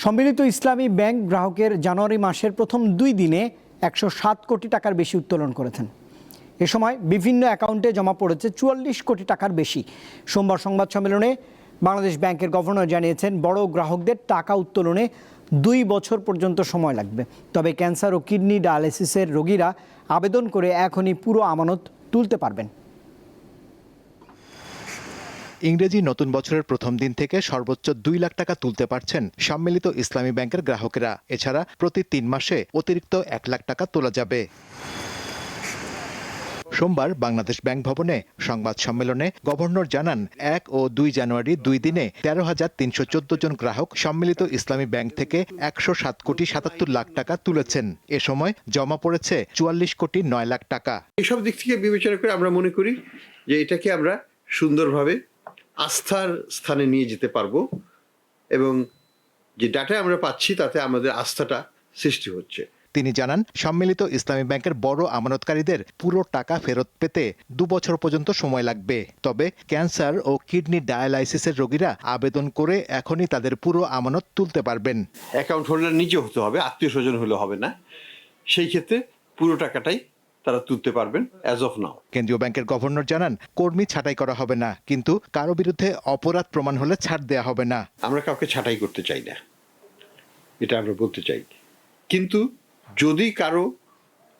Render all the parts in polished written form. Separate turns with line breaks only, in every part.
সম্মিলিত ইসলামী ব্যাংক গ্রাহকের জানুয়ারি মাসের প্রথম 2 দিনে 107 কোটি টাকার বেশি উত্তোলন করেছেন। এ সময় বিভিন্ন অ্যাকাউন্টে জমা পড়েছে 44 কোটি টাকার বেশি। সোমবার সংবাদ সম্মেলনে বাংলাদেশ ব্যাংকের গভর্নর জানিয়েছেন, বড় গ্রাহকদের টাকা উত্তোলনে 2 বছর পর্যন্ত সময় লাগবে। তবে ক্যান্সার ও কিডনি ডায়ালিসিসের রোগীরা আবেদন করে এখনই পুরো আমানত তুলতে পারবেন।
ইংরেজি নতুন বছরের প্রথম দিন থেকে সর্বোচ্চ 2 লাখ টাকা তুলতে পারছেন সম্মিলিত ইসলামী ব্যাংকের গ্রাহকেরা। এছাড়া প্রতি 3 মাসে অতিরিক্ত 1 লাখ টাকা তোলা যাবে। সোমবার বাংলাদেশ ব্যাংক ভবনে সংবাদ সম্মেলনে গভর্নর জানান, 1 ও 2 জানুয়ারি 2 দিনে 13,314 জন গ্রাহক সম্মিলিত ইসলামী ব্যাংক থেকে 107 কোটি 77 লাখ টাকা তুলেছেন। এ সময় জমা পড়েছে 44 কোটি 9 লাখ টাকা।
এসব দিক থেকে বিবেচনা করে আমরা মনে করি যে এটাকে আমরা সুন্দরভাবে আস্থার স্থানে নিয়ে যেতে পারবো এবং যে ডাটা আমরা পাচ্ছি তাতে আমাদের আস্থাটা সৃষ্টি হচ্ছে।
তিনি জানান, সম্মিলিত ইসলামী ব্যাংকের বড় আমানতকারীদের পুরো টাকা ফেরত পেতে 2 বছর পর্যন্ত সময় লাগবে। তবে ক্যান্সার ও কিডনি ডায়ালাইসিসের রোগীরা আবেদন করে এখনই তাদের পুরো আমানত তুলতে পারবেন।
অ্যাকাউন্ট হোল্ডার নিজে হতে হবে, আত্মীয় স্বজন হলে হবে না। সেই ক্ষেত্রে পুরো টাকাটাই তারা তুলতে পারবেন অ্যাজ অফ নাও।
কেন্দ্রীয় ব্যাংকের গভর্নর জানান, কর্মী ছাঁটাই করা হবে না, কিন্তু কারো বিরুদ্ধে অপরাধ প্রমাণ হলে ছাড় দেওয়া হবে না।
আমরা কাউকে ছাঁটাই করতে চাই না, এটা আমরা বলতে চাই। কিন্তু যদি কারো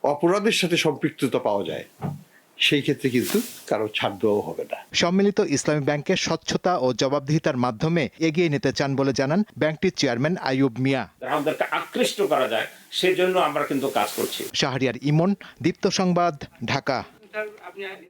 অপরাধের সাথে সম্পৃক্ততা পাওয়া যায়, সেই ক্ষেত্রে কিন্তু কারো ছাড় দেওয়া হবে না।
সম্মিলিত ইসলামী ব্যাংকের স্বচ্ছতা ও জবাবদিহিতার মাধ্যমে এগিয়ে নিতে চান বলে জানান ব্যাংকটির চেয়ারম্যান আইয়ুব মিয়া।
আমাদেরকে আকৃষ্ট করা যায়, সেজন্য আমরা কিন্তু কাজ করছি।
শাহরিয়ার ইমন, দীপ্ত সংবাদ, ঢাকা।